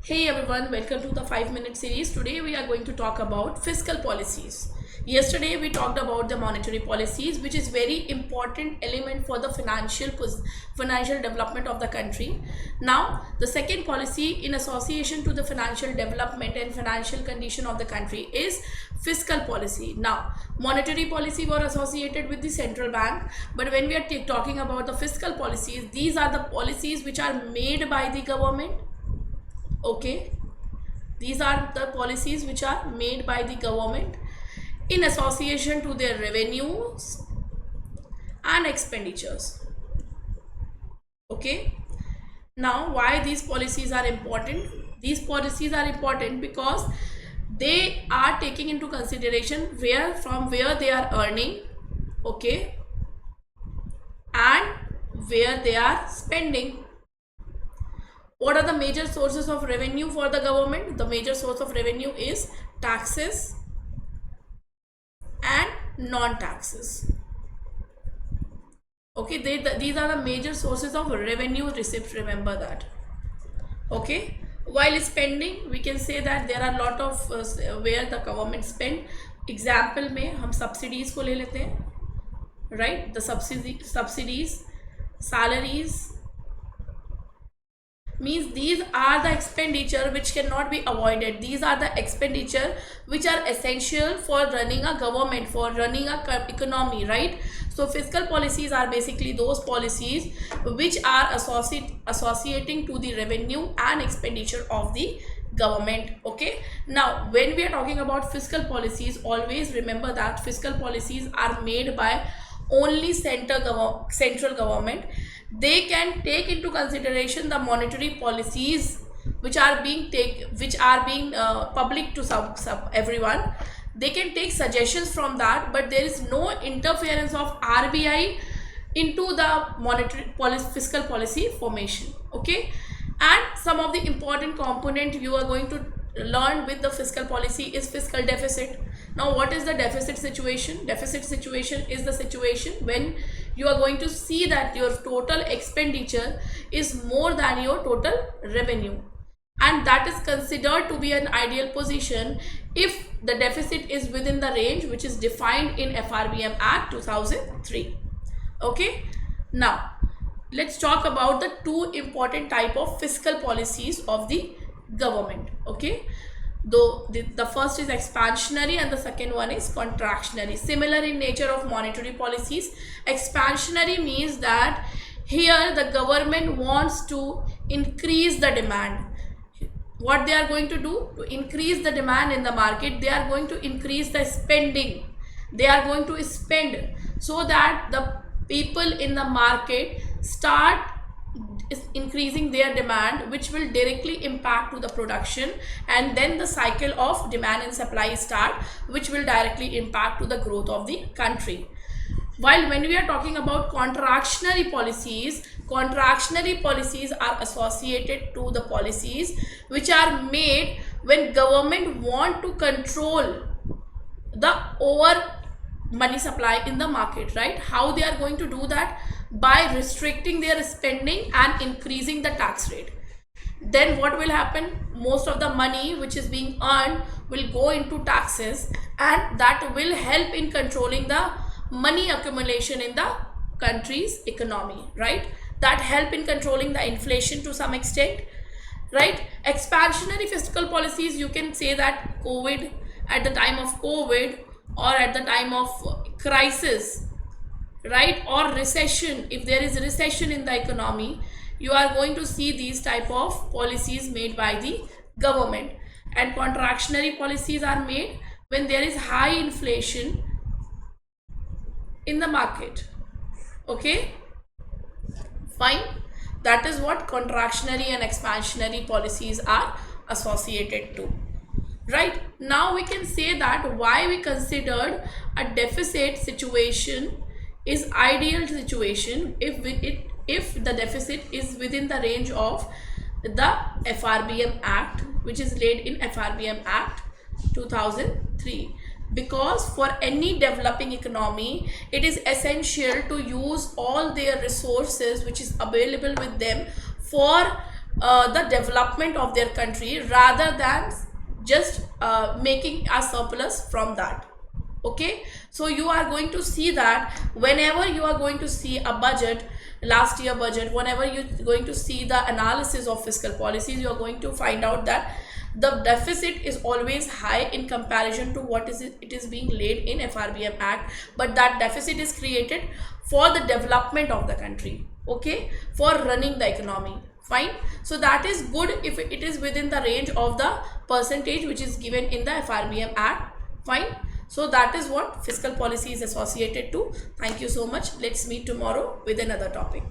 Hey everyone, welcome to the 5-minute series. Today we are going to talk about fiscal policies. Yesterday we talked about the monetary policies, which is very important element for the financial development of the country. Now, the second policy in association to the financial development and financial condition of the country is fiscal policy. Now, monetary policy were associated with the central bank, but when we are talking about the fiscal policies, these are the policies which are made by the government. Okay, these are the policies which are made by the government in association to their revenues and expenditures. Okay, now why these policies are important? These policies are important because they are taking into consideration where they are earning, okay, and where they are spending. What are the major sources of revenue for the government? The major source of revenue is taxes and non-taxes. Okay, these are the major sources of revenue received. Remember that. Okay, while spending, we can say that there are a lot of where the government spend. Example में हम subsidies को ले लेते हैं, right? The subsidies, salaries. Means these are the expenditure which cannot be avoided. These are the expenditure which are essential for running a government, for running a economy, right? So fiscal policies are basically those policies which are associating to the revenue and expenditure of the government. Okay, now when we are talking about fiscal policies, always remember that fiscal policies are made by only central government. They can take into consideration the monetary policies which are being public to everyone. They can take suggestions from that, but there is no interference of RBI into the monetary fiscal policy formation. Okay, and some of the important component you are going to learn with the fiscal policy is fiscal deficit. Now, what is the deficit situation? Deficit situation is the situation when you are going to see that your total expenditure is more than your total revenue, and that is considered to be an ideal position if the deficit is within the range which is defined in FRBM Act 2003. Okay, now let's talk about the two important type of fiscal policies of the government. Okay, though the first is expansionary and the second one is contractionary, similar in nature of monetary policies. Expansionary means that here the government wants to increase the demand. What they are going to do to increase the demand in the market? They are going to increase the spending. They are going to spend so that the people in the market start increasing their demand, which will directly impact to the production, and then the cycle of demand and supply start, which will directly impact to the growth of the country. While when we are talking about contractionary policies are associated to the policies which are made when government want to control the over money supply in the market, right? How they are going to do that? By restricting their spending and increasing the tax rate. Then what will happen? Most of the money which is being earned will go into taxes, and that will help in controlling the money accumulation in the country's economy, right? That help in controlling the inflation to some extent, right? Expansionary fiscal policies, you can say that at the time of COVID or at the time of crisis, right, or recession, if there is a recession in the economy, you are going to see these type of policies made by the government. And contractionary policies are made when there is high inflation in the market. Okay, fine. That is what contractionary and expansionary policies are associated to. Right, now we can say that why we considered a deficit situation is ideal situation if the deficit is within the range of the FRBM Act, which is laid in FRBM Act 2003. Because for any developing economy, it is essential to use all their resources which is available with them for the development of their country rather than just making a surplus from that. Okay, so you are going to see that whenever you are going to see a budget, last year budget, whenever you're going to see the analysis of fiscal policies, you are going to find out that the deficit is always high in comparison to what is it is being laid in FRBM Act, but that deficit is created for the development of the country, okay, for running the economy. Fine, so that is good if it is within the range of the percentage which is given in the FRBM Act. Fine, so that is what fiscal policy is associated to. Thank you so much. Let's meet tomorrow with another topic.